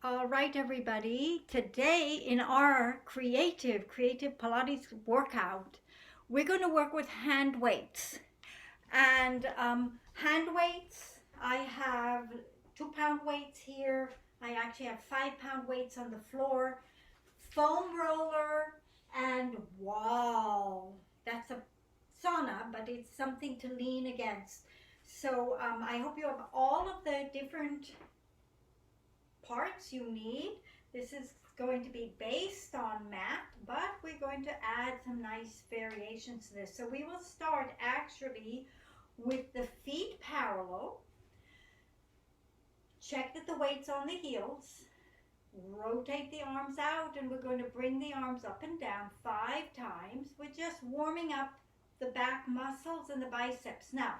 All right, everybody. Today in our creative Pilates workout, we're going to work with hand weights. And hand weights, I have 2 pound weights here. I actually have 5 pound weights on the floor, foam roller, and wall. That's a sauna, but it's something to lean against. So I hope you have all of the different parts you need. This is going to be based on mat, but we're going to add some nice variations to this. So we will start actually with the feet parallel. Check that the weight's on the heels. Rotate the arms out, and we're going to bring the arms up and down 5 times. We're just warming up the back muscles and the biceps. Now,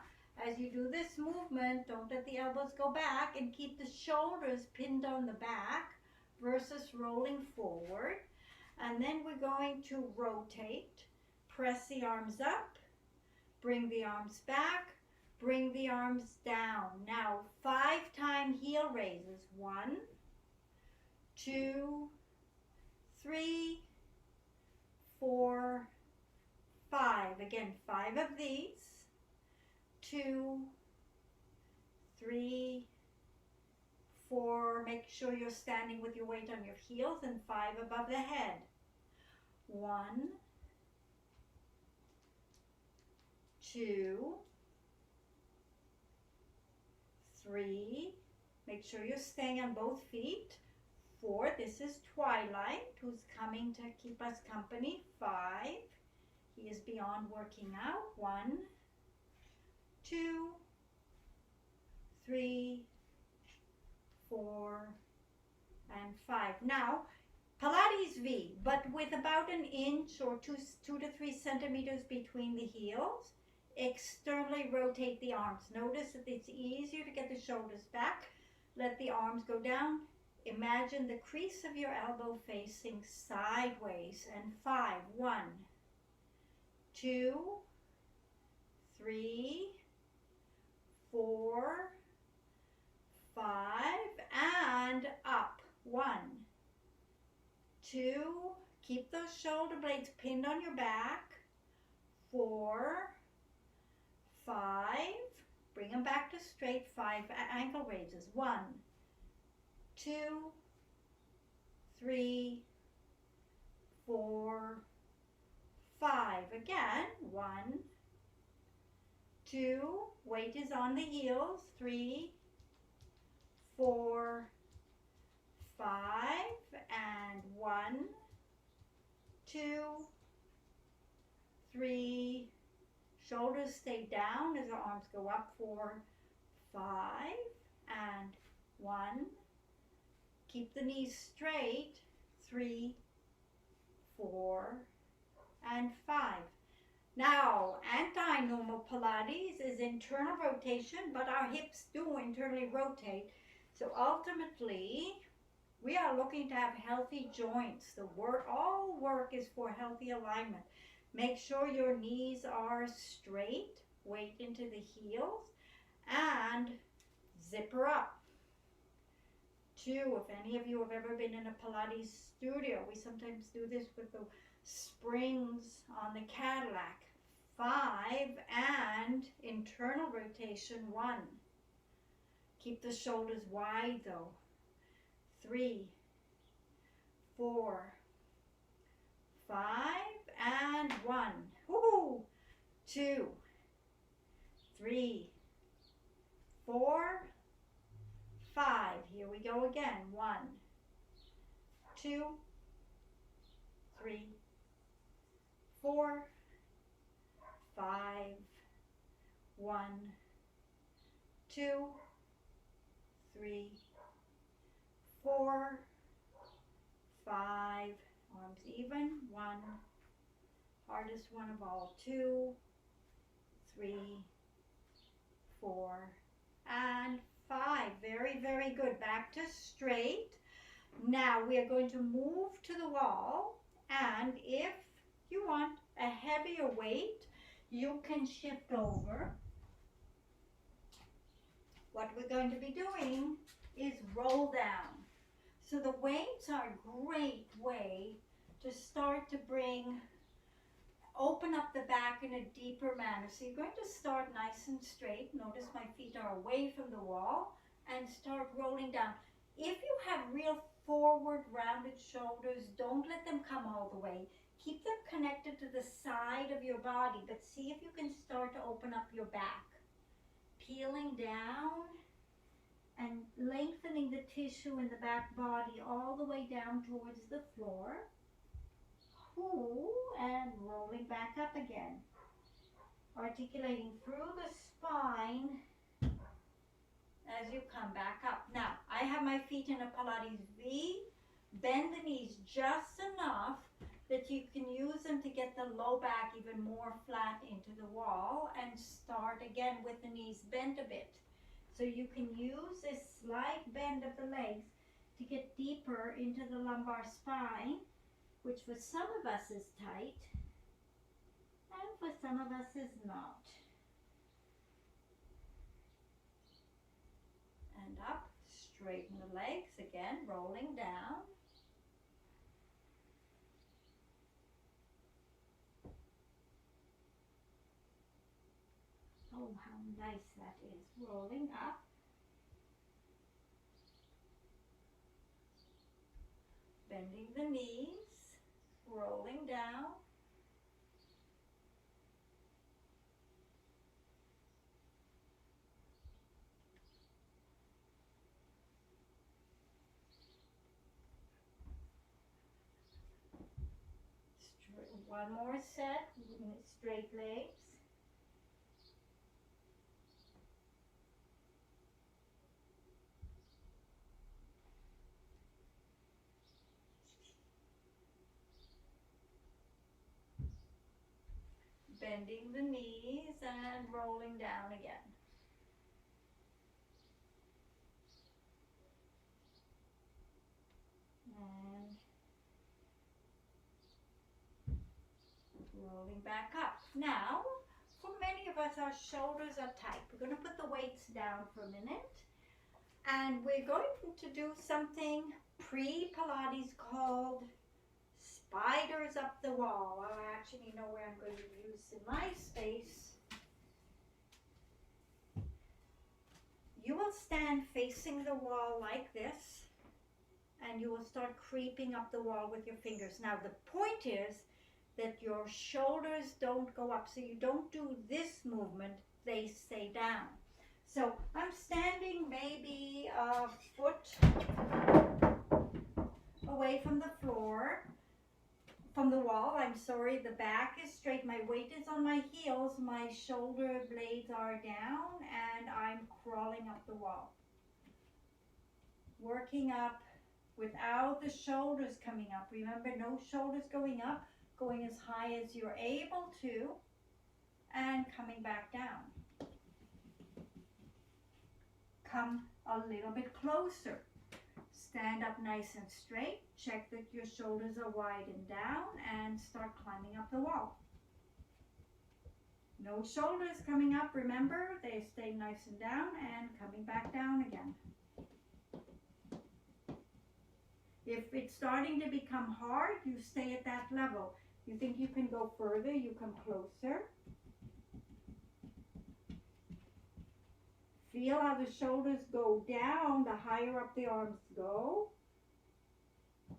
as you do this movement, don't let the elbows go back and keep the shoulders pinned on the back versus rolling forward. And then we're going to rotate, press the arms up, bring the arms back, bring the arms down. Now, 5-time heel raises. 1, 2, 3, 4, 5. Again, 5 of these. 2, 3, 4. Make sure you're standing with your weight on your heels, and 5 above the head. 1, 2, 3. Make sure you're staying on both feet. 4. This is Twilight, who's coming to keep us company. 5. He is beyond working out. 1, 2, 3, 4, and 5. Now, Pilates V, but with about an inch or 2 to 3 centimeters between the heels. Externally rotate the arms. Notice that it's easier to get the shoulders back. Let the arms go down. Imagine the crease of your elbow facing sideways. And 5. 1, 2, 3, 4, 5, and up. 1, 2, keep those shoulder blades pinned on your back. 4, 5, bring them back to straight. 5 ankle raises. 1, 2, 3, 4, 5. Again. 1, 2, weight is on the heels. 3, 4, 5, and 1, 2, 3. Shoulders stay down as the arms go up. 4, 5, and 1. Keep the knees straight. 3, 4, and 5. Now, anti-normal Pilates is internal rotation, but our hips do internally rotate. So ultimately, we are looking to have healthy joints. All work is for healthy alignment. Make sure your knees are straight, weight into the heels, and zipper up. 2, if any of you have ever been in a Pilates studio, we sometimes do this with the springs on the Cadillac. 5, and internal rotation. 1. Keep the shoulders wide though. 3, 4, 5, and 1. Woo! 2, 3, 4, 5. Here we go again. 1, 2, 3, 4, 5, 1, 2, 3, 4, 5. Arms even. 1. Hardest one of all. 2, 3, 4, and 5. Very, very good. Back to straight. Now we are going to move to the wall, and if you want a heavier weight, you can shift over. What we're going to be doing is roll down. So the weights are a great way to start to open up the back in a deeper manner. So you're going to start nice and straight. Notice my feet are away from the wall and start rolling down. If you have real forward rounded shoulders, don't let them come all the way. Keep them connected to the side of your body, but see if you can start to open up your back. Peeling down and lengthening the tissue in the back body all the way down towards the floor. And rolling back up again. Articulating through the spine as you come back up. Now, I have my feet in a Pilates V. Bend the knees just enough that you can use them to get the low back even more flat into the wall, and start again with the knees bent a bit. So you can use this slight bend of the legs to get deeper into the lumbar spine, which for some of us is tight and for some of us is not. And up, straighten the legs again, rolling down. Oh, how nice that is. Rolling up. Bending the knees, rolling down. One more set, straight legs. Bending the knees and rolling down again. And rolling back up. Now, for many of us, our shoulders are tight. We're going to put the weights down for a minute. And we're going to do something pre-Pilates called spiders up the wall. I actually know where I'm going to use in my space. You will stand facing the wall like this, and you will start creeping up the wall with your fingers. Now the point is that your shoulders don't go up, so you don't do this movement, they stay down. So I'm standing maybe a foot away from the floor, from the wall, I'm sorry, the back is straight, my weight is on my heels, my shoulder blades are down, and I'm crawling up the wall. Working up without the shoulders coming up. Remember, no shoulders going up, going as high as you're able to, and coming back down. Come a little bit closer. Stand up nice and straight. Check that your shoulders are wide and down, and start climbing up the wall. No shoulders coming up, remember, they stay nice and down, and coming back down again. If it's starting to become hard, you stay at that level. You think you can go further, you come closer. Feel how the shoulders go down, the higher up the arms go.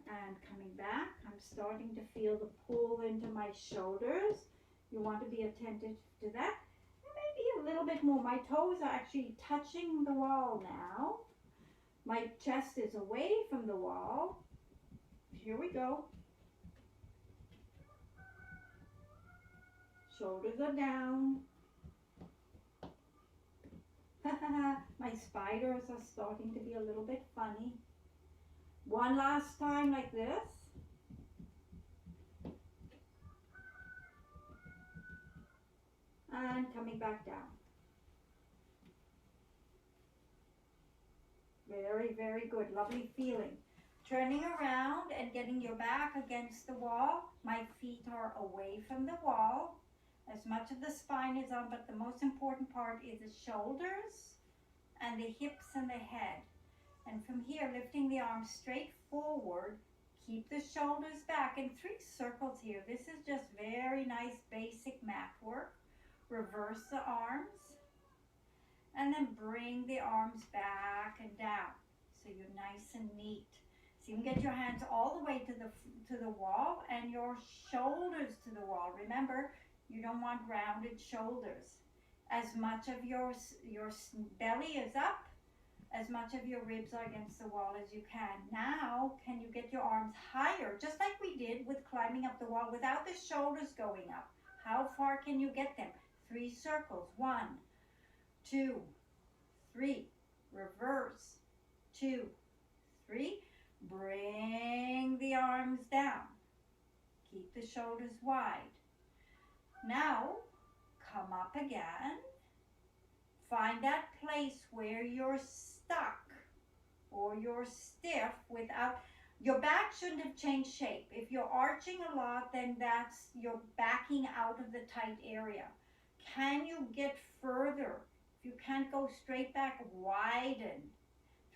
And coming back, I'm starting to feel the pull into my shoulders. You want to be attentive to that. And maybe a little bit more. My toes are actually touching the wall now. My chest is away from the wall. Here we go. Shoulders are down. My spiders are starting to be a little bit funny. One last time like this. And coming back down. Very, very good. Lovely feeling. Turning around and getting your back against the wall. My feet are away from the wall. As much of the spine is on, but the most important part is the shoulders and the hips and the head. And from here, lifting the arms straight forward, keep the shoulders back, and 3 circles here. This is just very nice basic mat work. Reverse the arms, and then bring the arms back and down, so you're nice and neat. So you can get your hands all the way to the wall, and your shoulders to the wall. Remember, you don't want rounded shoulders. As much of your belly is up, as much of your ribs are against the wall as you can. Now, can you get your arms higher, just like we did with climbing up the wall, without the shoulders going up? How far can you get them? 3 circles. 1, 2, 3. Reverse. 2, 3. Bring the arms down. Keep the shoulders wide. Now, come up again. Find that place where you're stuck or you're stiff without, your back shouldn't have changed shape. If you're arching a lot, then that's, you're backing out of the tight area. Can you get further? If you can't go straight back, widen.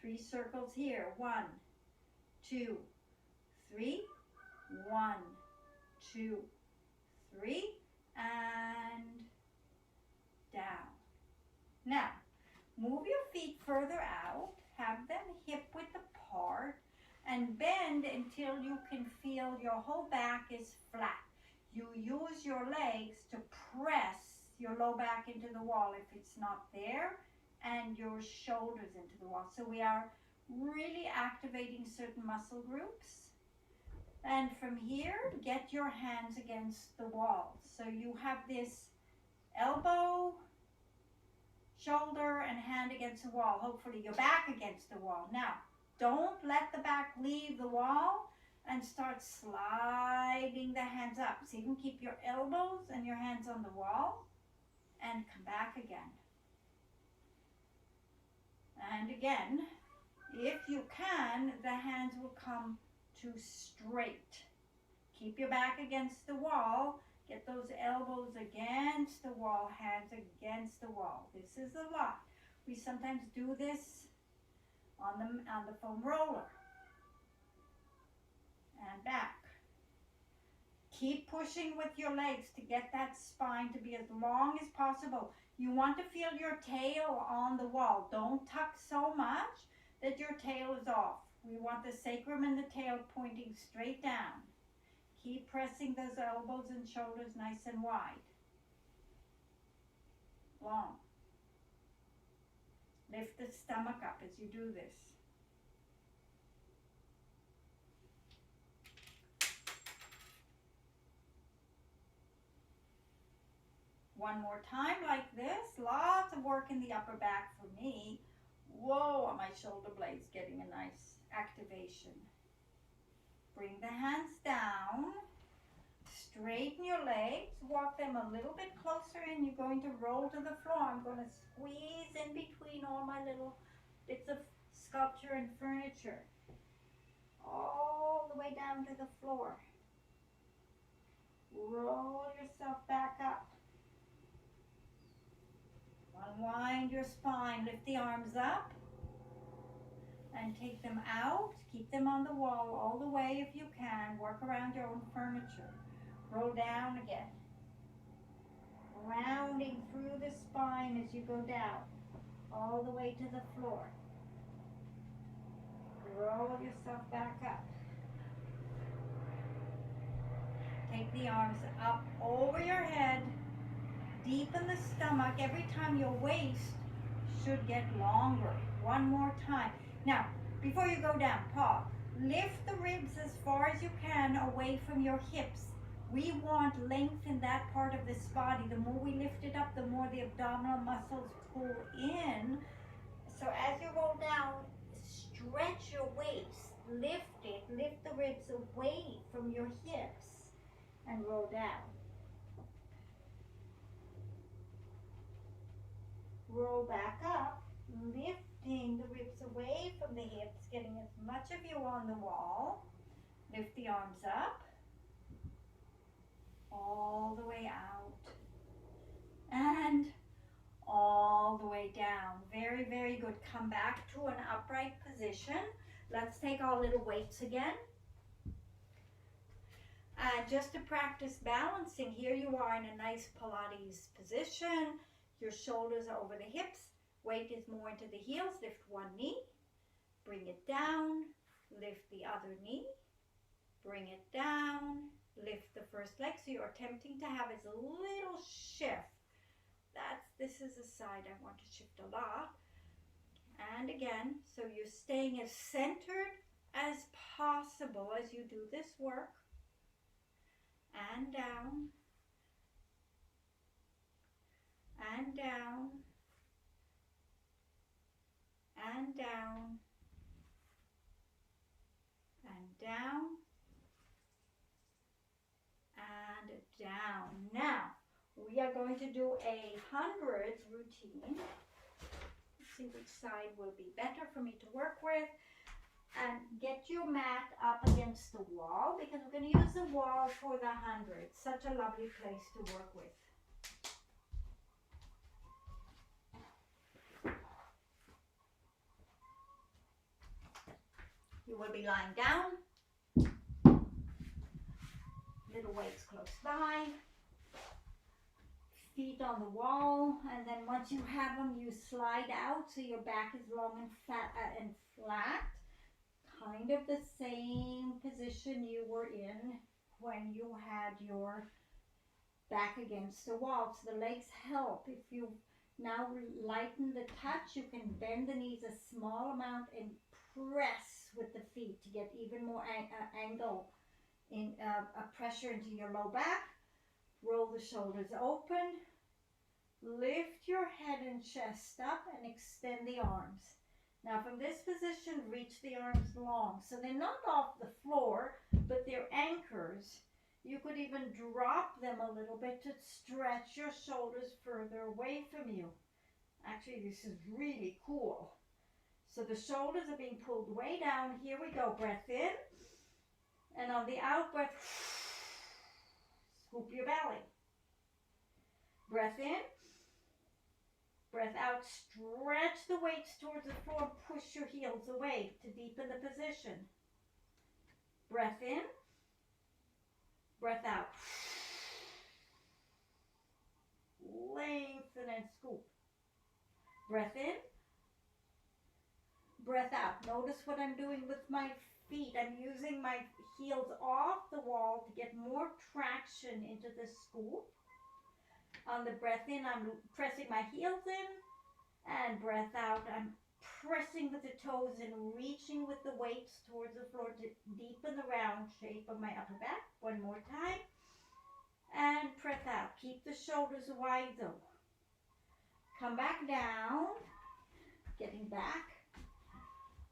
3 circles here. 1, 2, 3. 1, 2, 3. And down. Now, move your feet further out, have them hip width apart, and bend until you can feel your whole back is flat. You use your legs to press your low back into the wall if it's not there, and your shoulders into the wall. So we are really activating certain muscle groups. And from here, get your hands against the wall. So you have this elbow, shoulder, and hand against the wall. Hopefully your back against the wall. Now, don't let the back leave the wall, and start sliding the hands up. So you can keep your elbows and your hands on the wall, and come back again. And again, if you can, the hands will come to straight. Keep your back against the wall. Get those elbows against the wall, hands against the wall. This is a lot. We sometimes do this on the foam roller. And back. Keep pushing with your legs to get that spine to be as long as possible. You want to feel your tail on the wall. Don't tuck so much that your tail is off. We want the sacrum and the tail pointing straight down. Keep pressing those elbows and shoulders nice and wide. Long. Lift the stomach up as you do this. One more time like this. Lots of work in the upper back for me. Whoa, are my shoulder blades getting a nice activation. Bring the hands down. Straighten your legs. Walk them a little bit closer and you're going to roll to the floor. I'm going to squeeze in between all my little bits of sculpture and furniture. All the way down to the floor. Roll yourself back up. Unwind your spine, lift the arms up and take them out. Keep them on the wall all the way if you can. Work around your own furniture. Roll down again. Rounding through the spine as you go down, all the way to the floor. Roll yourself back up. Take the arms up over your head. Deepen the stomach. Every time your waist should get longer. One more time. Now, before you go down, pause. Lift the ribs as far as you can away from your hips. We want length in that part of this body. The more we lift it up, the more the abdominal muscles pull in. So as you roll down, stretch your waist. Lift it. Lift the ribs away from your hips and roll down. Roll back up, lifting the ribs away from the hips, getting as much of you on the wall. Lift the arms up, all the way out, and all the way down. Very, very good. Come back to an upright position. Let's take our little weights again. And just to practice balancing, here you are in a nice Pilates position. Your shoulders are over the hips. Weight is more into the heels. Lift one knee. Bring it down. Lift the other knee. Bring it down. Lift the first leg. So you're attempting to have is a little shift. This is a side I want to shift a lot. And again, so you're staying as centered as possible as you do this work. And down. And down. And down. And down. And down. Now, we are going to do a hundredths routine. Let's see which side will be better for me to work with. And get your mat up against the wall, because we're going to use the wall for the hundredths. Such a lovely place to work with. You will be lying down. Little weights close by. Feet on the wall, and then once you have them, you slide out so your back is long and flat. Kind of the same position you were in when you had your back against the wall. So the legs help. If you now lighten the touch, you can bend the knees a small amount and press with the feet to get even more angle in pressure into your low back. Roll the shoulders open. Lift your head and chest up and extend the arms. Now from this position, reach the arms long. So they're not off the floor, but they're anchors. You could even drop them a little bit to stretch your shoulders further away from you. Actually, this is really cool. So the shoulders are being pulled way down. Here we go. Breath in. And on the out breath, scoop your belly. Breath in. Breath out, stretch the weights towards the floor, push your heels away to deepen the position. Breath in, breath out. Lengthen and scoop. Breath in, breath out. Notice what I'm doing with my feet. I'm using my heels off the wall to get more traction into the scoop. On the breath in, I'm pressing my heels in, and breath out, I'm pressing with the toes and reaching with the weights towards the floor to deepen the round shape of my upper back. One more time, and breath out. Keep the shoulders wide though. Come back down, getting back,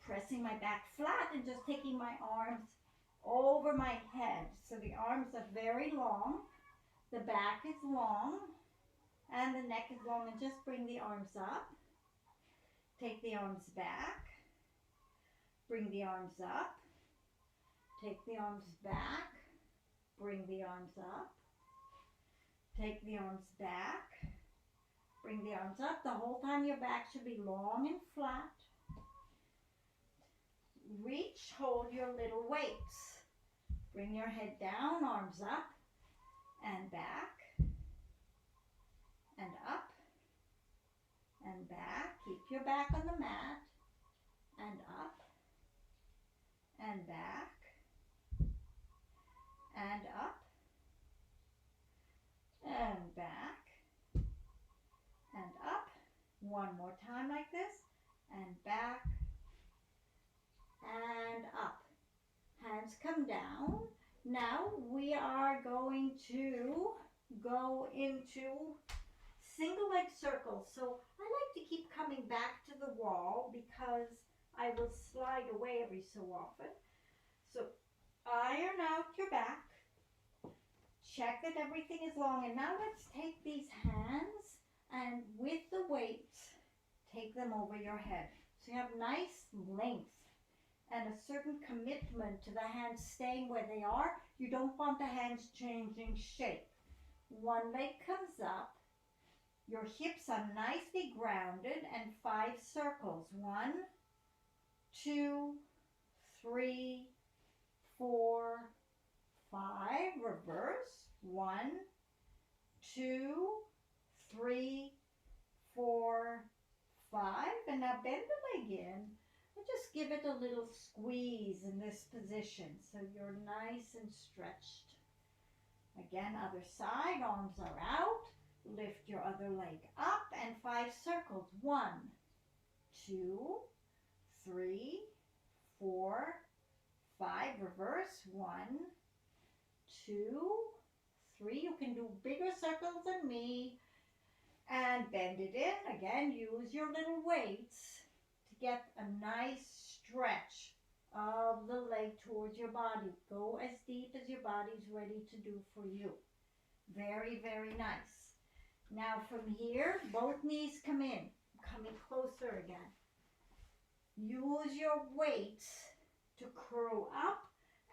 pressing my back flat and just taking my arms over my head. So the arms are very long, the back is long, and the neck is long, and just bring the arms up. Take the arms back. Bring the arms up. Take the arms back. Bring the arms up. Take the arms back. Bring the arms up. The whole time your back should be long and flat. Reach, hold your little weights. Bring your head down, arms up, and back. And up and back. Keep your back on the mat. And up and back and up and back and up. One more time like this, and back and up. Hands come down. Now we are going to go into single leg circles. So I like to keep coming back to the wall because I will slide away every so often. So iron out your back. Check that everything is long. And now let's take these hands and with the weights, take them over your head. So you have nice length and a certain commitment to the hands staying where they are. You don't want the hands changing shape. One leg comes up. Your hips are nicely grounded, and 5 circles. 1, 2, 3, 4, 5. Reverse. 1, 2, 3, 4, 5. And now bend the leg in and just give it a little squeeze in this position so you're nice and stretched. Again, other side, arms are out. Lift your other leg up and 5 circles. 1, 2, 3, 4, 5. Reverse. 1, 2, 3. You can do bigger circles than me. And bend it in. Again, use your little weights to get a nice stretch of the leg towards your body. Go as deep as your body's ready to do for you. Very, very nice. Now from here, both knees come in. Coming closer again. Use your weights to curl up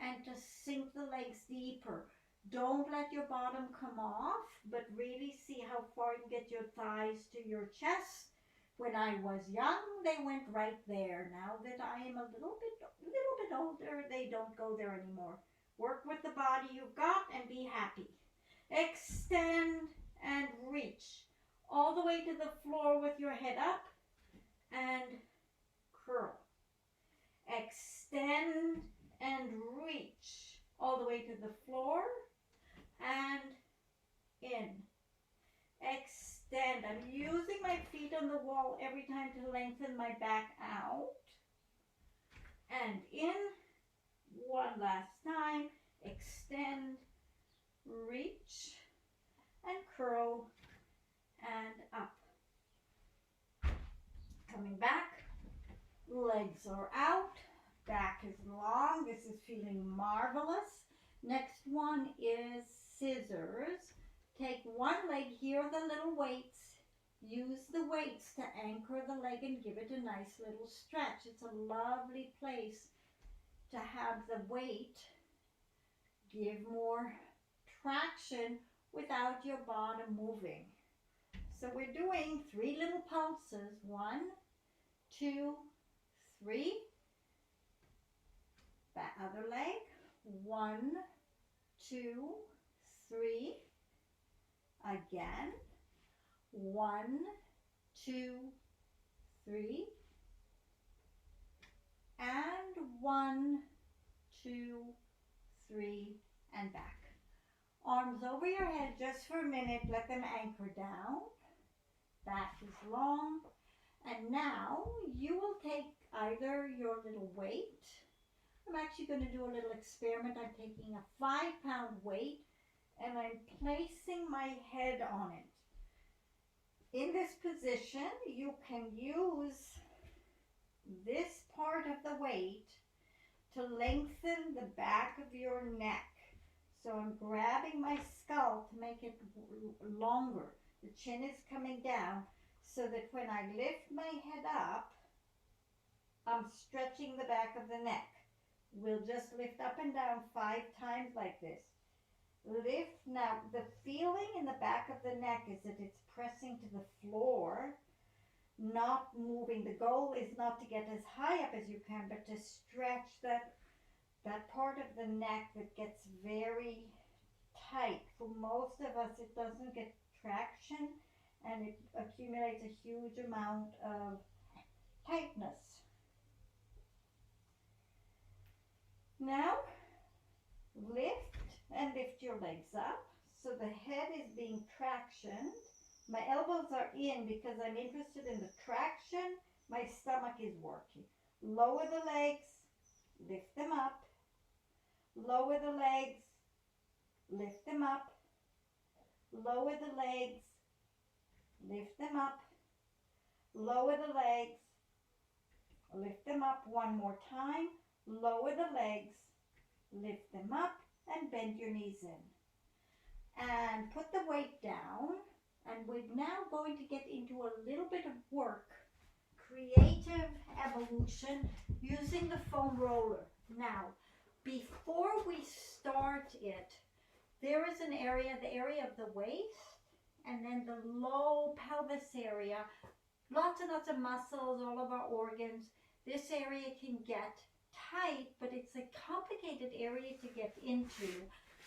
and to sink the legs deeper. Don't let your bottom come off, but really see how far you get your thighs to your chest. When I was young, they went right there. Now that I am a little bit older, they don't go there anymore. Work with the body you've got and be happy. Extend and reach all the way to the floor with your head up and curl. Extend and reach all the way to the floor and in. Extend. I'm using my feet on the wall every time to lengthen my back out. And in. One last time. Extend, reach, and curl, and up. Coming back. Legs are out. Back is long. This is feeling marvelous. Next one is scissors. Take one leg, here are the little weights. Use the weights to anchor the leg and give it a nice little stretch. It's a lovely place to have the weight give more traction without your bottom moving. So we're doing 3 little pulses. 1, 2, 3. That other leg. 1, 2, 3. Again. 1, 2, 3. And 1, 2, 3, and back. Arms over your head just for a minute. Let them anchor down. Back is long. And now you will take either your little weight. I'm actually going to do a little experiment. I'm taking a 5-pound weight and I'm placing my head on it. In this position, you can use this part of the weight to lengthen the back of your neck. So I'm grabbing my skull to make it longer. The chin is coming down so that when I lift my head up, I'm stretching the back of the neck. We'll just lift up and down 5 times like this. Lift. Now, the feeling in the back of the neck is that it's pressing to the floor, not moving. The goal is not to get as high up as you can, but to stretch that part of the neck that gets very tight. For most of us, it doesn't get traction and it accumulates a huge amount of tightness. Now, lift and lift your legs up so the head is being tractioned. My elbows are in because I'm interested in the traction. My stomach is working. Lower the legs, lift them up. Lower the legs, lift them up. Lower the legs, lift them up. Lower the legs, lift them up. One more time. Lower the legs, lift them up, and bend your knees in. And put the weight down. And we're now going to get into a little bit of work. Creative evolution using the foam roller. Now, before we start it, there is an area, the area of the waist, and then the low pelvis area. Lots and lots of muscles, all of our organs. This area can get tight, but it's a complicated area to get into.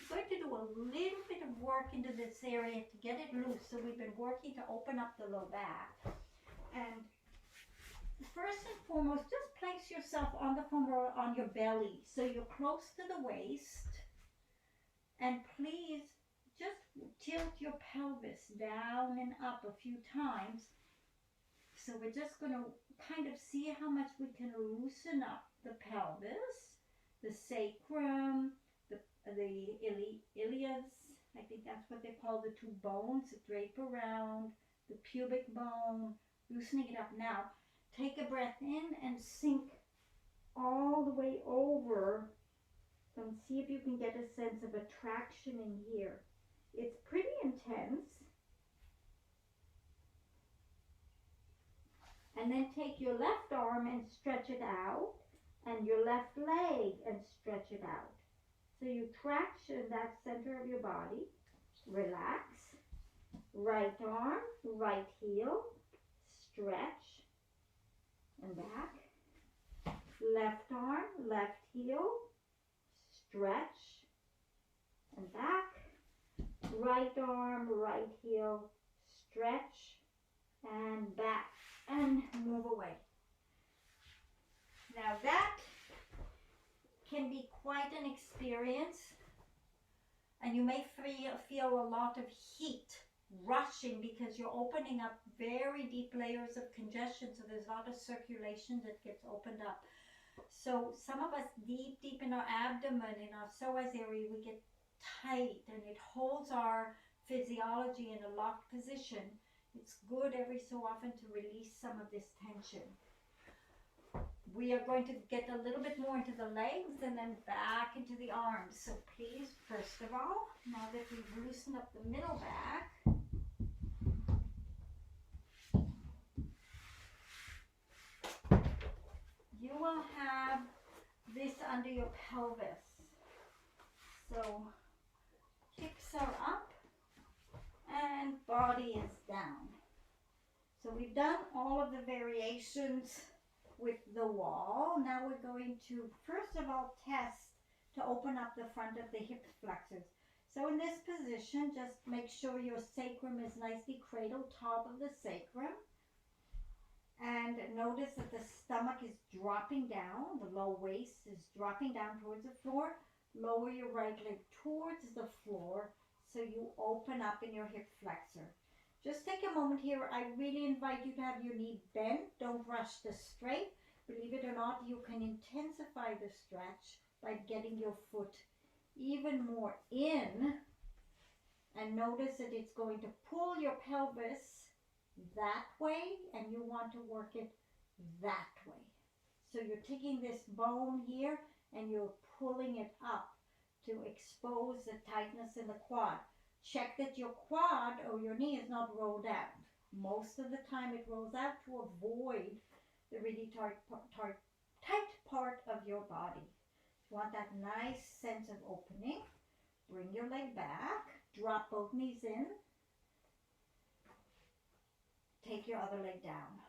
I'm going to do a little bit of work into this area to get it loose. So we've been working to open up the low back. And first and foremost, just place yourself on the femoral, on your belly, so you're close to the waist. And please just tilt your pelvis down and up a few times. So we're just going to kind of see how much we can loosen up the pelvis, the sacrum, the iliacs, I think that's what they call the two bones that drape around, the pubic bone, loosening it up. Now, take a breath in and sink all the way over and see if you can get a sense of attraction in here. It's pretty intense. And then take your left arm and stretch it out, and your left leg and stretch it out. So you traction that center of your body. Relax. Right arm, right heel, stretch and back. Left arm, left heel, stretch and back. Right arm, right heel, stretch and back. And move away. Now that can be quite an experience, and you may feel a lot of heat rushing because you're opening up very deep layers of congestion, so there's a lot of circulation that gets opened up. So some of us deep in our abdomen, in our psoas area, we get tight and it holds our physiology in a locked position. It's good every so often to release some of this tension. We are going to get a little bit more into the legs and then back into the arms. So please, first of all, now that we've loosened up the middle back, you will have this under your pelvis. So hips are up and body is down. So we've done all of the variations with the wall. Now we're going to, first of all, test to open up the front of the hip flexors. So in this position, just make sure your sacrum is nicely cradled, top of the sacrum. And notice that the stomach is dropping down, the low waist is dropping down towards the floor. Lower your right leg towards the floor so you open up in your hip flexor. Just take a moment here. I really invite you to have your knee bent. Don't rush the straight. Believe it or not, you can intensify the stretch by getting your foot even more in. And notice that it's going to pull your pelvis that way, and you want to work it that way. So you're taking this bone here and you're pulling it up to expose the tightness in the quad. Check that your quad or your knee is not rolled out. Most of the time it rolls out to avoid the really tight part of your body. You want that nice sense of opening. Bring your leg back. Drop both knees in. Take your other leg down.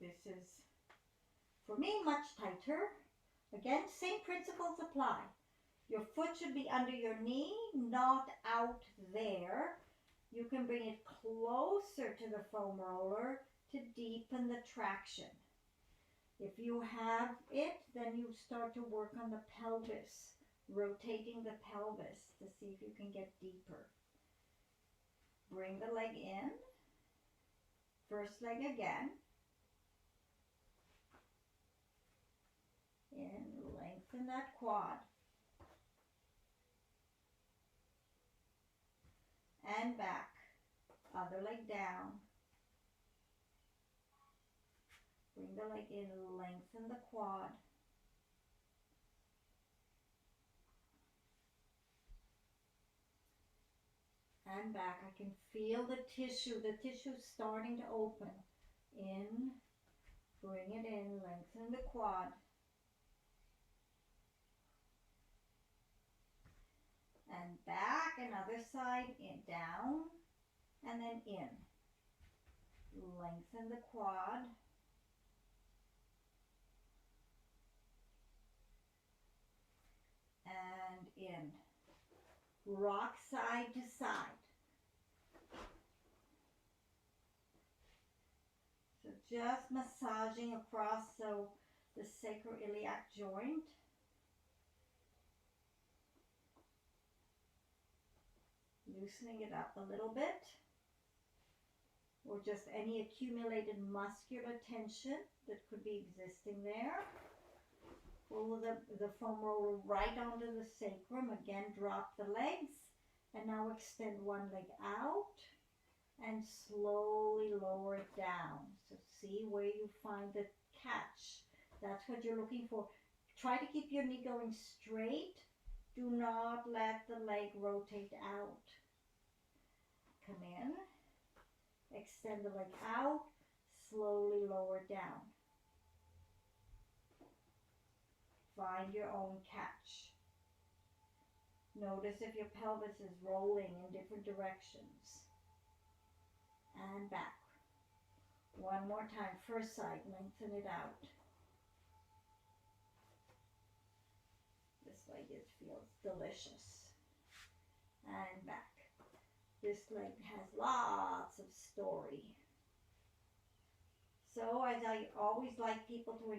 This is, for me, much tighter. Again, same principles apply. Your foot should be under your knee, not out there. You can bring it closer to the foam roller to deepen the traction. If you have it, then you start to work on the pelvis, rotating the pelvis to see if you can get deeper. Bring the leg in. First leg again. In, lengthen that quad. And back. Other leg down. Bring the leg in, lengthen the quad. And back. I can feel the tissue starting to open. In, bring it in, lengthen the quad. and back, and other side, in, down, and then in. Lengthen the quad. And in. Rock side to side. So just massaging across the sacroiliac joint. Loosening it up a little bit. Or just any accumulated muscular tension that could be existing there. Pull the foam roller right onto the sacrum. Again, drop the legs. And now extend one leg out. And slowly lower it down. So see where you find the catch. That's what you're looking for. Try to keep your knee going straight. Do not let the leg rotate out. Come in. Extend the leg out. Slowly lower down. Find your own catch. Notice if your pelvis is rolling in different directions. And back. One more time. First side, lengthen it out. This leg feels delicious. And back. This leg has lots of story. So as I always like people to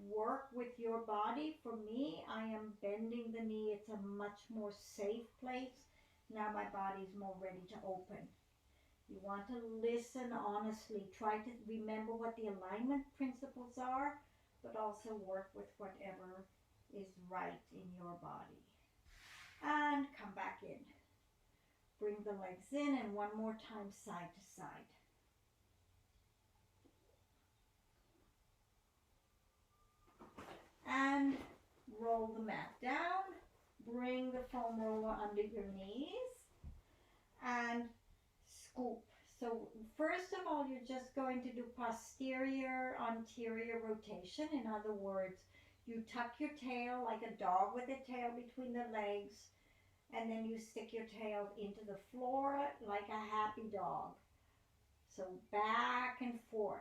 work with your body, for me, I am bending the knee. It's a much more safe place. Now my body's more ready to open. You want to listen honestly. Try to remember what the alignment principles are, but also work with whatever is right in your body. And come back in. Bring the legs in, and one more time, side to side. And roll the mat down. Bring the foam roller under your knees. And scoop. So first of all, you're just going to do posterior anterior rotation. In other words, you tuck your tail like a dog with a tail between the legs, and then you stick your tail into the floor like a happy dog. So back and forth,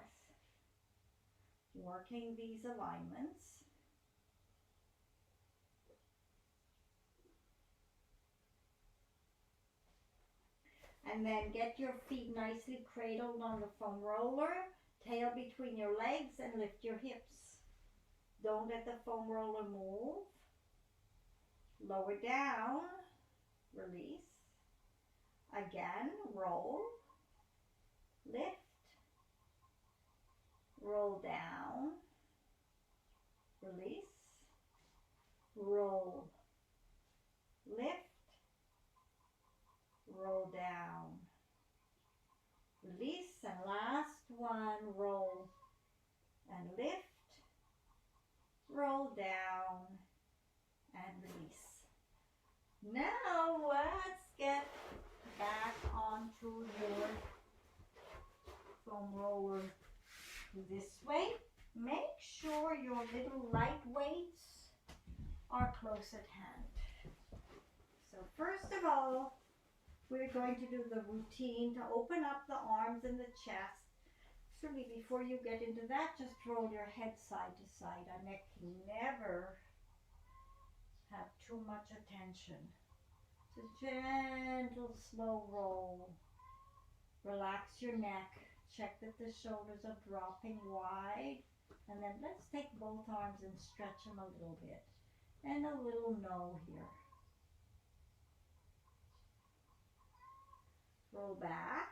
working these alignments. And then get your feet nicely cradled on the foam roller, tail between your legs, and lift your hips. Don't let the foam roller move. Lower down, release. Again, roll, lift, roll down, release, roll, lift, roll down, release, and last one, roll and lift, roll down and release. Now let's get back onto your foam roller this way. Make sure your little light weights are close at hand. So first of all, we're going to do the routine to open up the arms and the chest. Certainly before you get into that, just roll your head side to side. Our neck can never have too much attention. It's a gentle, slow roll. Relax your neck. Check that the shoulders are dropping wide. And then let's take both arms and stretch them a little bit. And a little no here. Roll back.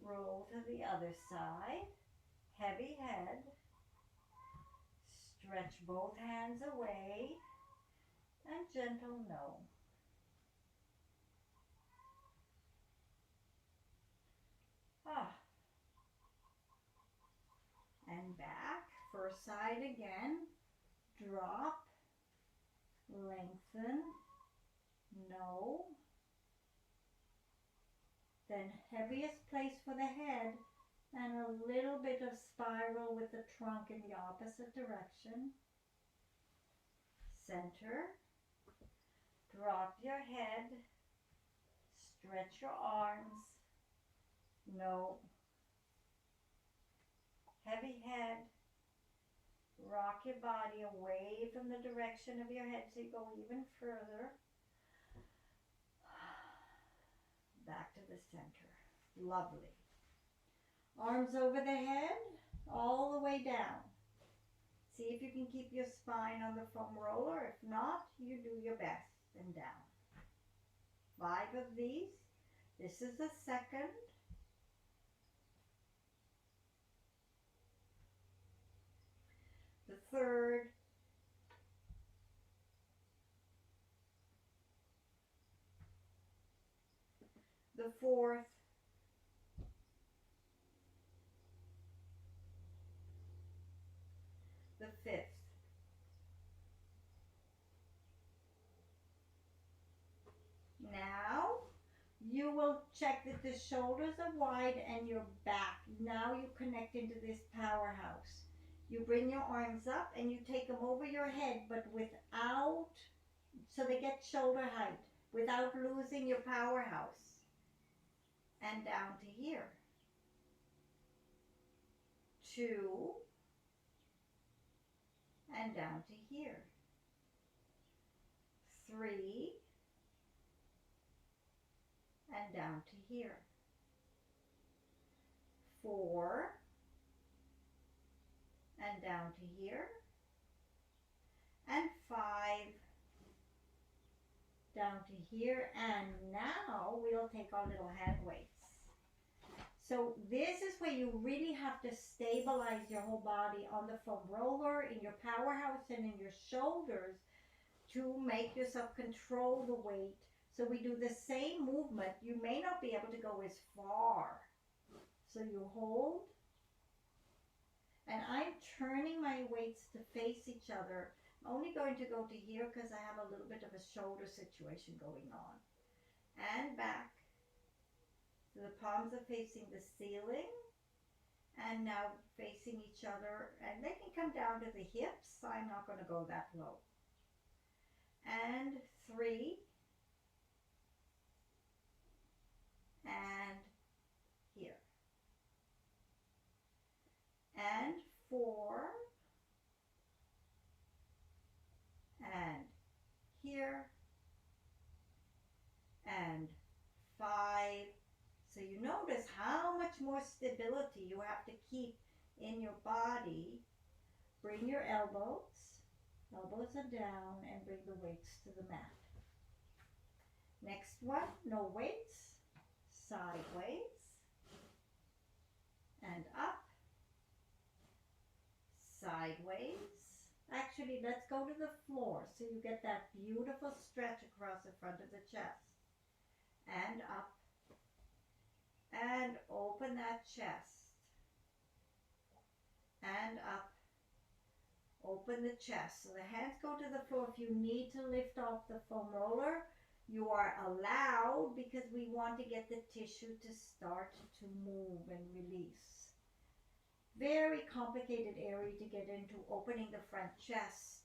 Roll to the other side. Heavy head. Stretch both hands away. And gentle no. And back. First side again. Drop. Lengthen. No. Then heaviest place for the head, and a little bit of spiral with the trunk in the opposite direction. Center. Drop your head, stretch your arms. No. Heavy head. Rock your body away from the direction of your head so you go even further. Back to the center. Lovely. Arms over the head, all the way down. See if you can keep your spine on the foam roller. If not, you do your best. And down. 5 of these. This is the second. The third. The fourth. The fifth. Now you will check that the shoulders are wide and your back. Now you connect into this powerhouse. You bring your arms up and you take them over your head, but without, so they get shoulder height, without losing your powerhouse. And down to here. 2. And down to here. 3. And down to here. 4. And down to here. And 5. Down to here. And now we'll take our little hand weights. So this is where you really have to stabilize your whole body on the foam roller, in your powerhouse and in your shoulders to make yourself control the weight. So we do the same movement. You may not be able to go as far. So you hold. And I'm turning my weights to face each other. I'm only going to go to here because I have a little bit of a shoulder situation going on. And back. So the palms are facing the ceiling. And now facing each other. And they can come down to the hips. I'm not going to go that low. And 3. And here. And 4. And here. And 5. So you notice how much more stability you have to keep in your body. Bring your elbows. Elbows are down and bring the weights to the mat. Next one, no weights. Sideways. And up. Sideways. Actually, let's go to the floor so you get that beautiful stretch across the front of the chest. And up. And open that chest. And up. Open the chest. So the hands go to the floor. If you need to lift off the foam roller, you are allowed because we want to get the tissue to start to move and release. Very complicated area to get into, opening the front chest.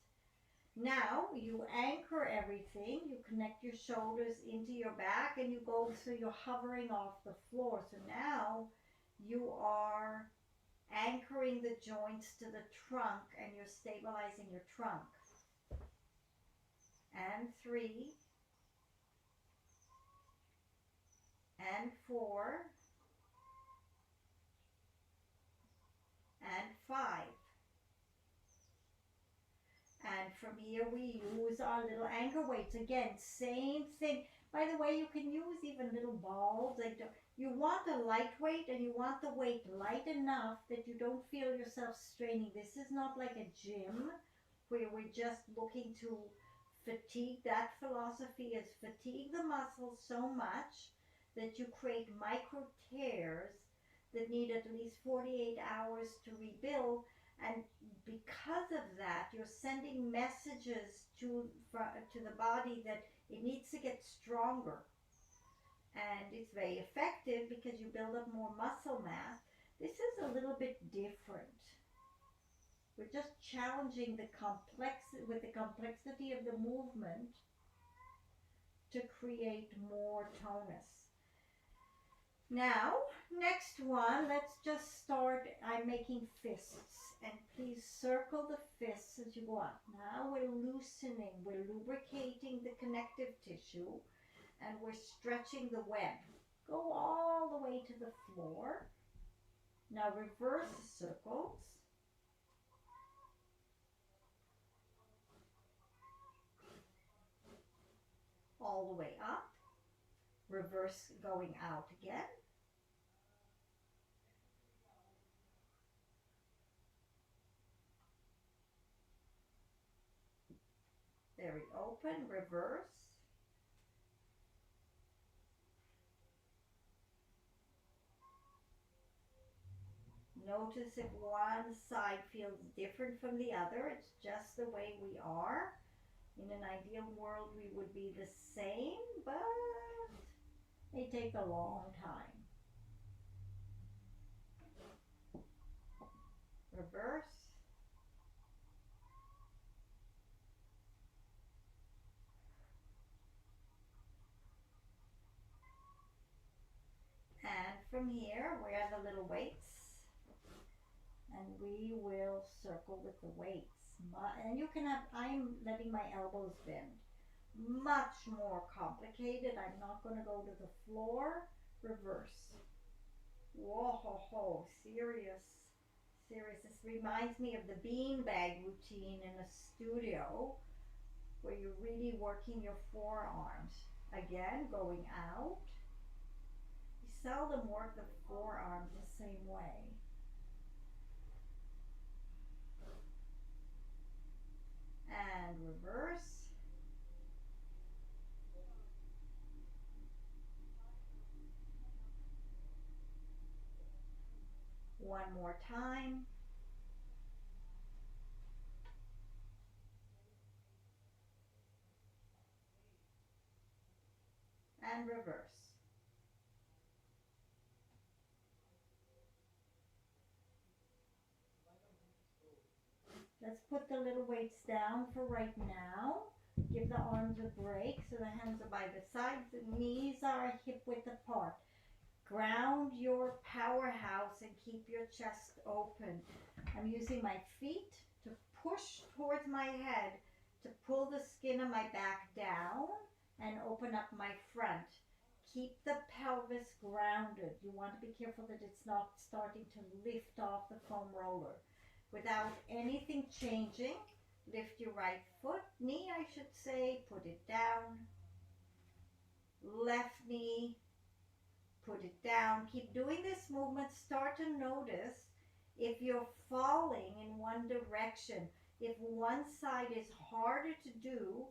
Now you anchor everything. You connect your shoulders into your back and you go so you're hovering off the floor. So now you are anchoring the joints to the trunk and you're stabilizing your trunk. And 3. And 4. And 5. And from here we use our little anchor weights. Again, same thing. By the way, you can use even little balls. You want a lightweight and you want the weight light enough that you don't feel yourself straining. This is not like a gym where we're just looking to fatigue. That philosophy is fatigue the muscles so much that you create micro tears that need at least 48 hours to rebuild. And because of that, you're sending messages to the body that it needs to get stronger. And it's very effective because you build up more muscle mass. This is a little bit different. We're just challenging the complexity of the movement to create more tonus. Now, next one, let's just start. I'm making fists, and please circle the fists as you go up. Now we're loosening, we're lubricating the connective tissue, and we're stretching the web. Go all the way to the floor. Now reverse the circles. All the way up. Reverse going out again. Very open, reverse. Notice if one side feels different from the other. It's just the way we are. In an ideal world, we would be the same, but they take a long time. Reverse. And from here, we have the little weights. And we will circle with the weights. And you can have, I'm letting my elbows bend. Much more complicated. I'm not going to go to the floor. Reverse. Whoa, ho, ho. Serious. Serious. This reminds me of the beanbag routine in a studio where you're really working your forearms. Again, going out. You seldom work the forearms the same way. And reverse. One more time. And reverse. Let's put the little weights down for right now. Give the arms a break so the hands are by the sides. The knees are hip width apart. Ground your powerhouse and keep your chest open. I'm using my feet to push towards my head to pull the skin of my back down and open up my front. Keep the pelvis grounded. You want to be careful that it's not starting to lift off the foam roller. Without anything changing, lift your right foot, knee I should say, put it down. Left knee, put it down. Keep doing this movement. Start to notice if you're falling in one direction. If one side is harder to do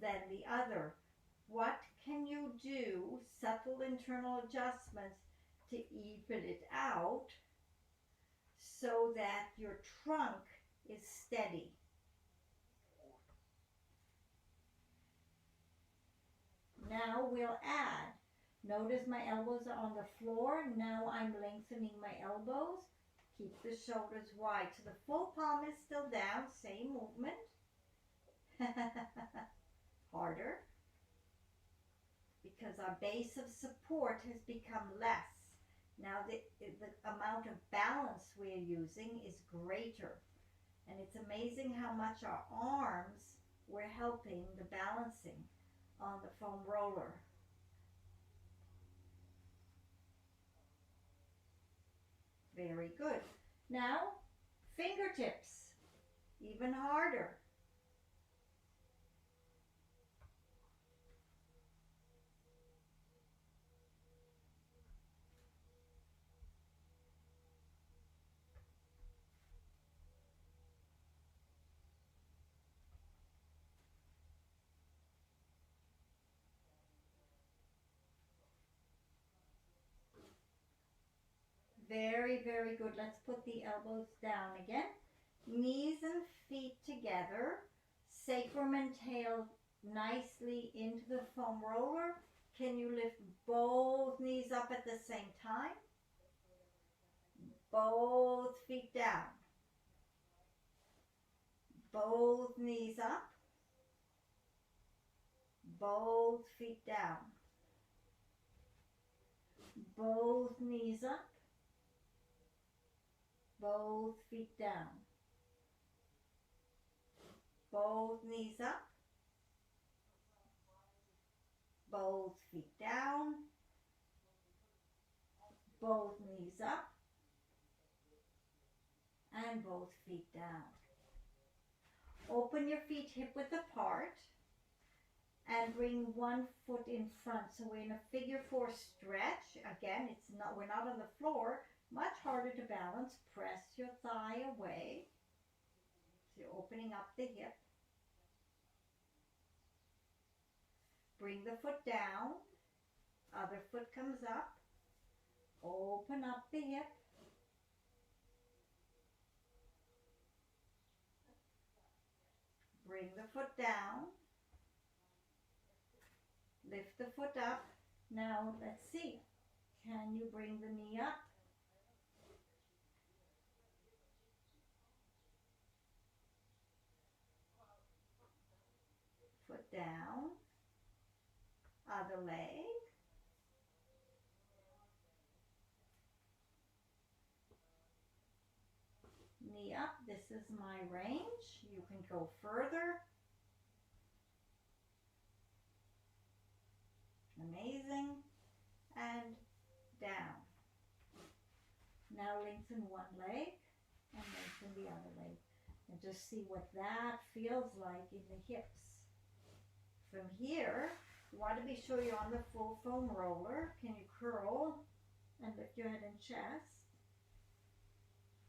than the other, what can you do? Subtle internal adjustments to even it out so that your trunk is steady. Now we'll add. Notice my elbows are on the floor. Now I'm lengthening my elbows. Keep the shoulders wide. So the full palm is still down. Same movement. Harder. Because our base of support has become less. Now the amount of balance we're using is greater. And it's amazing how much our arms we're helping the balancing on the foam roller. Very good. Now, fingertips, even harder. Very, very good. Let's put the elbows down again. Knees and feet together. Sacrum and tail nicely into the foam roller. Can you lift both knees up at the same time? Both feet down. Both knees up. Both feet down. Both knees up. Both feet down. Both knees up. Both feet down. Both knees up. And both feet down. Open your feet hip width apart and bring one foot in front. So we're in a figure four stretch. Again, we're not on the floor. Much harder to balance. Press your thigh away. So you're opening up the hip. Bring the foot down. Other foot comes up. Open up the hip. Bring the foot down. Lift the foot up. Now let's see. Can you bring the knee up? Foot down. Other leg. Knee up. This is my range. You can go further. Amazing. And down. Now lengthen one leg and lengthen the other leg. And just see what that feels like in the hips. From here, you want to be sure you're on the full foam roller. Can you curl and lift your head and chest?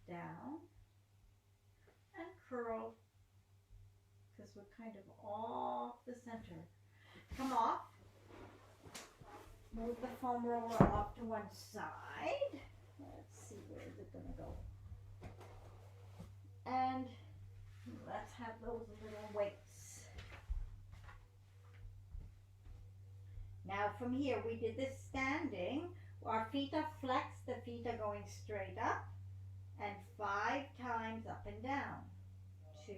Down. And curl. Because we're kind of off the center. Come off. Move the foam roller off to one side. Let's see, where is it going to go? And let's have those little weights. Now from here, we did this standing. Our feet are flexed, the feet are going straight up. And 5 times up and down. 2,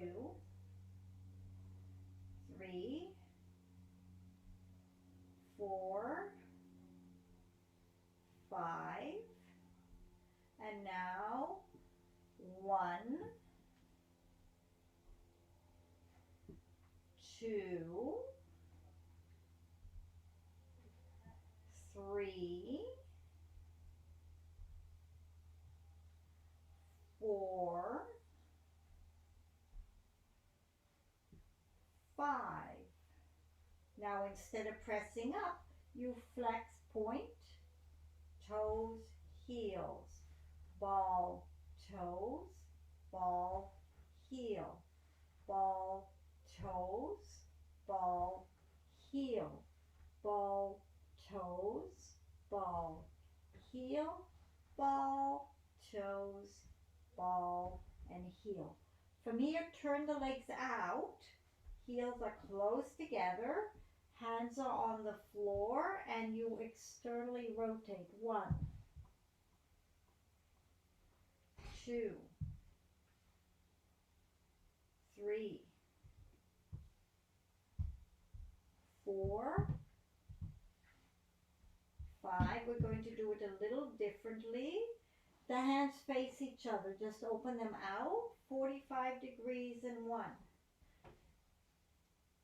3, 4, 5, and now 1, 2, 3, 4, 5. Now instead of pressing up, you flex point, toes, heels, ball, toes, ball, heel, ball, toes, ball, heel, ball, toes, ball, heel, ball, toes, ball, and heel. From here, turn the legs out. Heels are close together. Hands are on the floor and you externally rotate. 1, 2, 3, 4, 5. We're going to do it a little differently. The hands face each other. Just open them out 45 degrees in 1.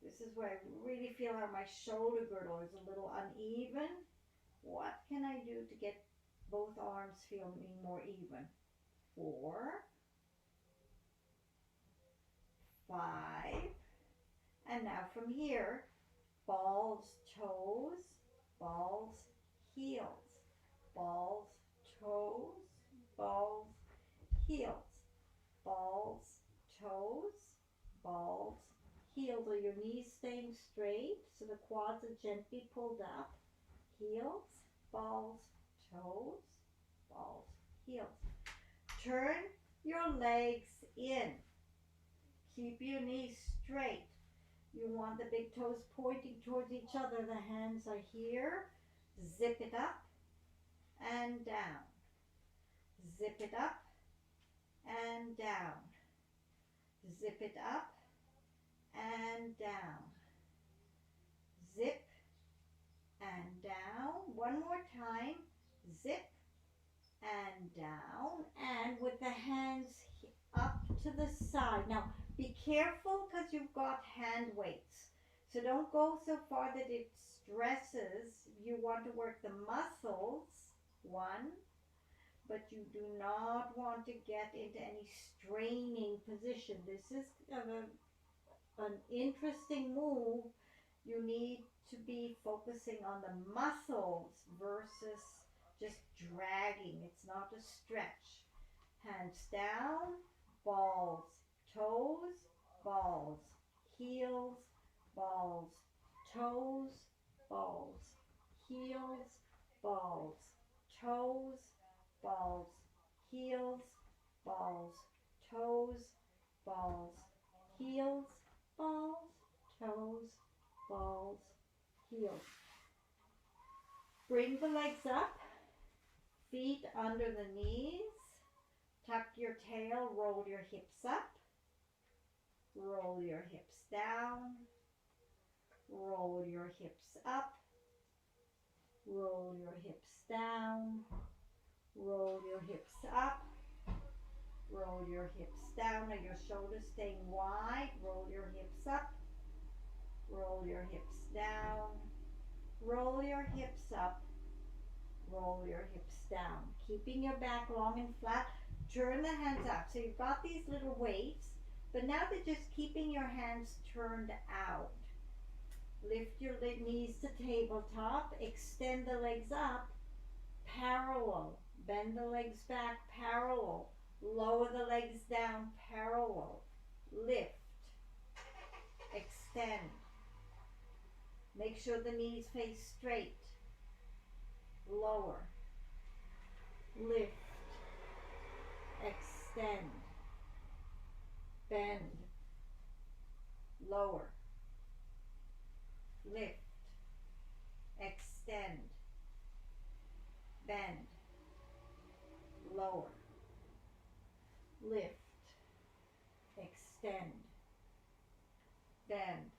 This is where I really feel how my shoulder girdle is a little uneven. What can I do to get both arms feeling more even? 4, 5, and now from here, balls, toes, balls, heels, balls, toes, balls, heels, balls, toes, balls, heels. Are your knees staying straight so the quads are gently pulled up? Heels, balls, toes, balls, heels. Turn your legs in. Keep your knees straight. You want the big toes pointing towards each other. The hands are here. Zip it up and down. Zip it up and down. Zip it up and down. zip and down. One more time, zip and down, and with the hands up to the side. Now be careful because you've got hand weights, so don't go so far that it stresses. You want to work the muscles, one, but you do not want to get into any straining position. This is an interesting move. You need to be focusing on the muscles versus just dragging. It's not a stretch. Hands down, balls, toes, balls, heels, balls, toes, balls, heels, balls, toes, balls, heels, balls, toes, balls, heels, balls, toes, balls, heels. Bring the legs up, feet under the knees. Tuck your tail, roll your hips up, roll your hips down, roll your hips up, roll your hips down, roll your hips up, roll your hips down. Now your shoulders staying wide, roll your hips up, roll your hips down, roll your hips up, roll your hips down. Keeping your back long and flat. Turn the hands up. So you've got these little weights, but now they're just keeping your hands turned out. Lift your knees to tabletop. Extend the legs up, parallel. Bend the legs back, parallel. Lower the legs down, parallel. Lift. Extend. Make sure the knees face straight. Lower. Lift. Extend, bend, lower, lift, extend, bend, lower, lift, extend, bend,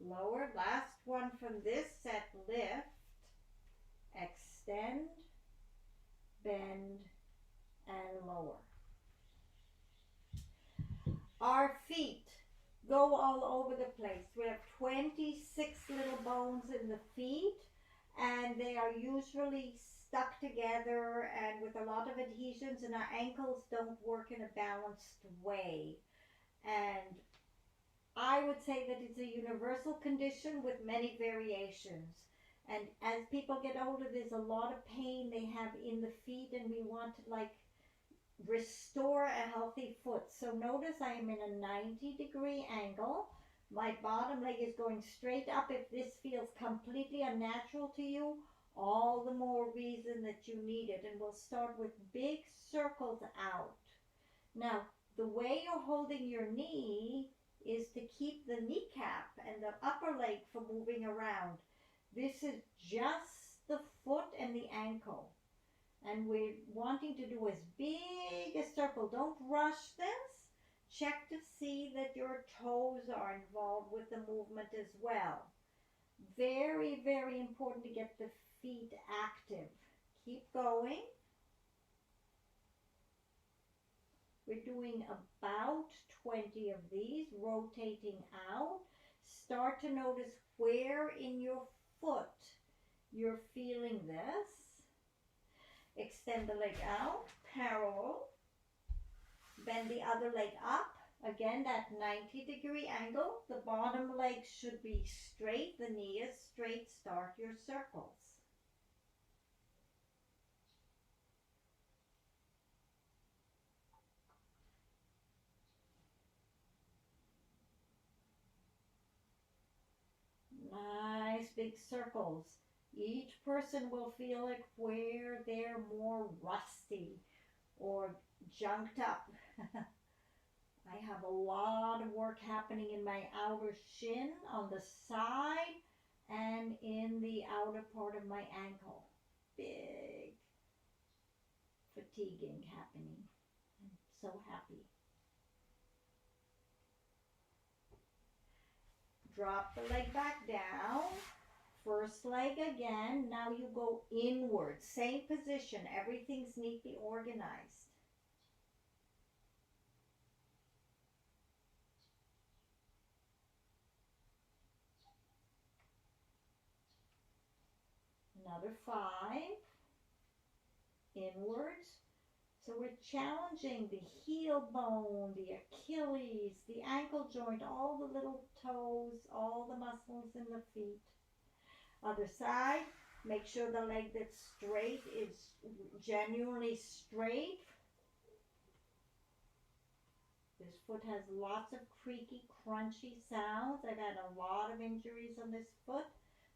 lower. Last one from this set, lift, extend, bend, and lower. Our feet go all over the place. We have 26 little bones in the feet, and they are usually stuck together and with a lot of adhesions, and our ankles don't work in a balanced way. And I would say that it's a universal condition with many variations. And as people get older, there's a lot of pain they have in the feet, and we want to restore a healthy foot. So notice I am in a 90-degree angle. My bottom leg is going straight up. If this feels completely unnatural to you, all the more reason that you need it. And we'll start with big circles out. Now, the way you're holding your knee is to keep the kneecap and the upper leg from moving around. This is just the foot and the ankle. And we're wanting to do as big a circle. Don't rush this. Check to see that your toes are involved with the movement as well. Very, very important to get the feet active. Keep going. We're doing about 20 of these, rotating out. Start to notice where in your foot you're feeling this. Extend the leg out, parallel. Bend the other leg up. Again, that 90-degree angle. The bottom leg should be straight. The knee is straight. Start your circles. Nice big circles. Each person will feel it where they're more rusty or junked up. I have a lot of work happening in my outer shin, on the side, and in the outer part of my ankle. Big fatiguing happening. I'm so happy. Drop the leg back down. First leg again. Now you go inward. Same position. Everything's neatly organized. Another 5. Inwards. So we're challenging the heel bone, the Achilles, the ankle joint, all the little toes, all the muscles in the feet. Other side, make sure the leg that's straight is genuinely straight. This foot has lots of creaky, crunchy sounds. I've had a lot of injuries on this foot,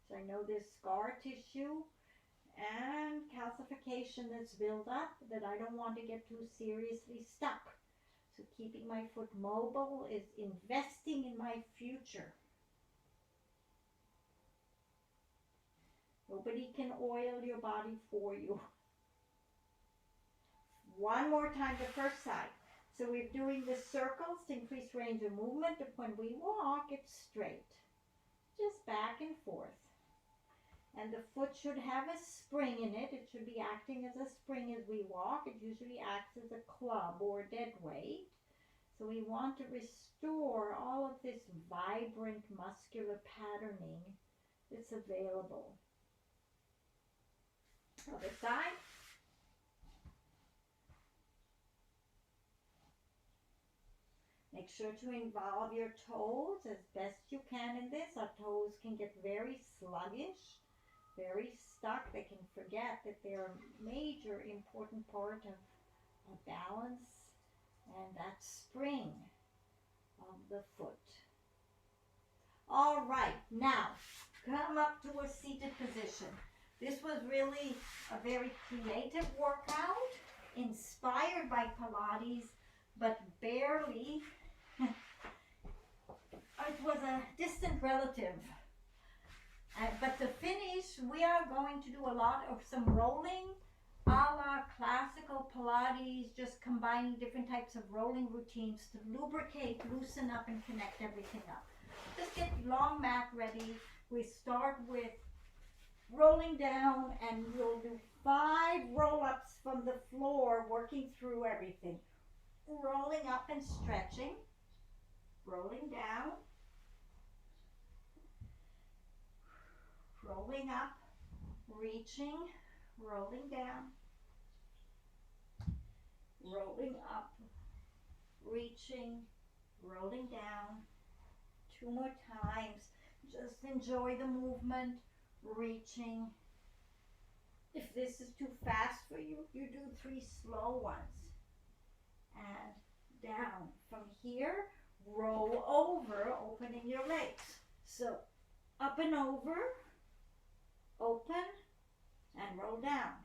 so I know there's scar tissue and calcification that's built up that I don't want to get too seriously stuck. So keeping my foot mobile is investing in my future. Nobody can oil your body for you. One more time, the first side. So we're doing the circles to increase range of movement. But when we walk, it's straight. Just back and forth. And the foot should have a spring in it. It should be acting as a spring as we walk. It usually acts as a club or a dead weight. So we want to restore all of this vibrant muscular patterning that's available. Other side. Make sure to involve your toes as best you can in this. Our toes can get very sluggish, very stuck. They can forget that they're a major important part of balance and that spring of the foot. All right, now come up to a seated position. This was really a very creative workout, inspired by Pilates, but barely. It was a distant relative. But to finish, we are going to do a lot of some rolling, a la classical Pilates, just combining different types of rolling routines to lubricate, loosen up, and connect everything up. Just get long mat ready. We start with rolling down, and we'll do 5 roll-ups from the floor, working through everything. Rolling up and stretching, rolling down, rolling up, reaching, rolling down, rolling up, reaching, rolling down. 2 more times. Just enjoy the movement. Reaching. If this is too fast for you, you do 3 slow ones. And down. From here, roll over, opening your legs. So up and over, open, and roll down.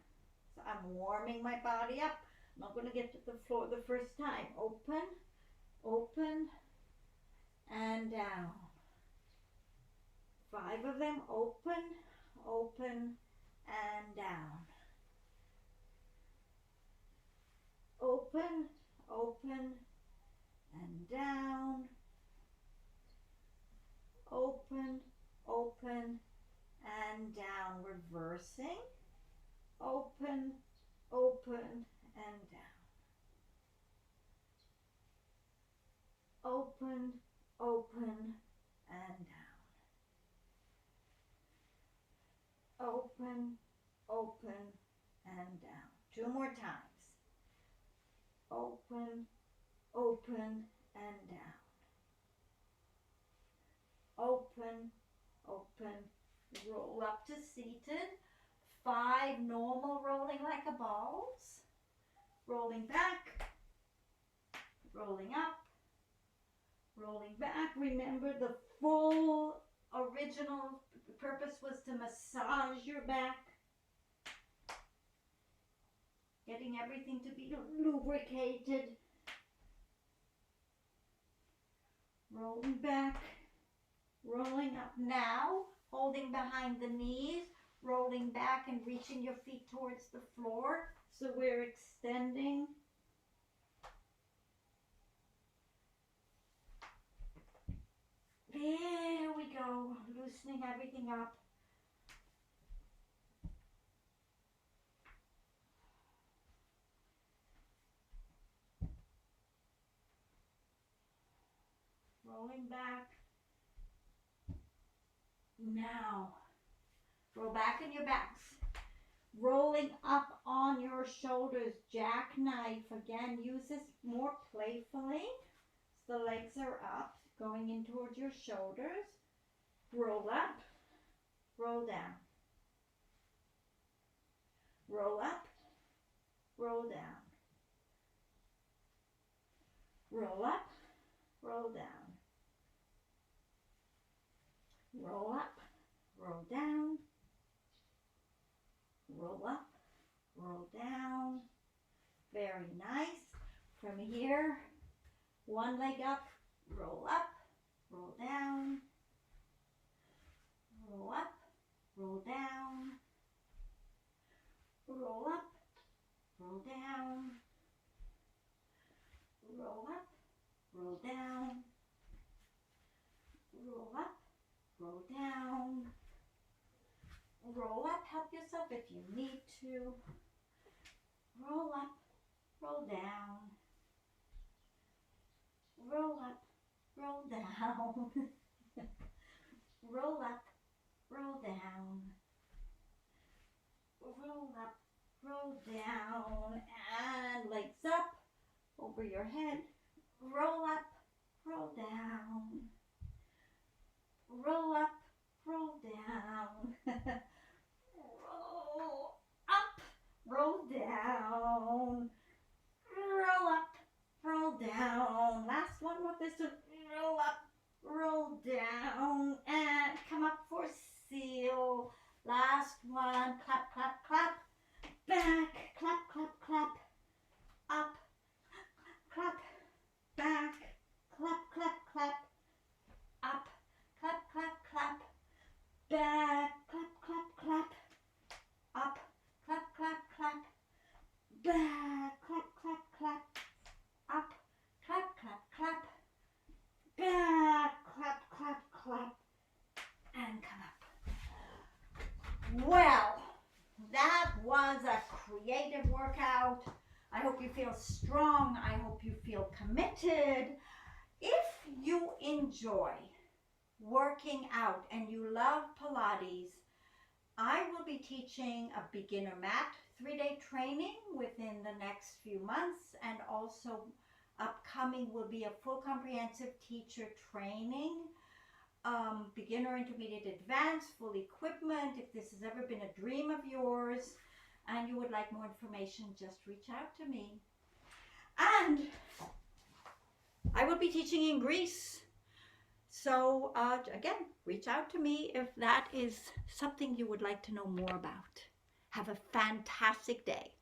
So I'm warming my body up. I'm not going to get to the floor the first time. Open, open, and down. 5 of them. Open, open, and down. Open, open, and down. Open, open, and down. Reversing. Open, open, and down. Open, open, and down. Open, open, and down. 2 more times. Open, open, and down. Open, open, roll up to seated. 5 normal rolling like a balls. Rolling back, rolling up, rolling back. Remember, the full original purpose was to massage your back, getting everything to be lubricated. Rolling back, rolling up now, holding behind the knees, rolling back and reaching your feet towards the floor. So we're extending. There we loosening everything up. Rolling back. Now, roll back in your backs. Rolling up on your shoulders, jackknife. Again, use this more playfully. So the legs are up, going in towards your shoulders. Roll up, roll down. Roll up, roll down. Roll up, roll down. Roll up, roll down. Roll up, roll down. Very nice. From here, one leg up, roll down. Roll up, roll down. Roll up, roll down. Roll up, roll down. Roll up, roll down. Roll up, help yourself if you need to. Roll up, roll down. Roll up, roll down. Roll up, roll down. Roll up, roll down. And legs up, over your head. Roll up, roll down. Roll up, roll down. Roll up, roll down. Roll up, roll down. Last one with this one. Roll up, roll down. And come up for seal. Last one. Clap, clap, clap. Back. Clap, clap, clap. Up. Clap. Back. Clap, clap, clap. Up. Clap, clap, clap. Back. Clap, clap, clap. Up. Clap, clap, clap. Back. Clap, clap, clap. Up. Clap, clap, clap. Back. Clap, clap, clap. And come up. Well, that was a creative workout. I hope you feel strong. I hope you feel committed. If you enjoy working out and you love Pilates, I will be teaching a beginner mat 3-day training within the next few months, and also upcoming will be a full comprehensive teacher training, beginner, intermediate, advanced, full equipment. If this has ever been a dream of yours and you would like more information, just reach out to me. And I will be teaching in Greece. So again, reach out to me if that is something you would like to know more about. Have a fantastic day.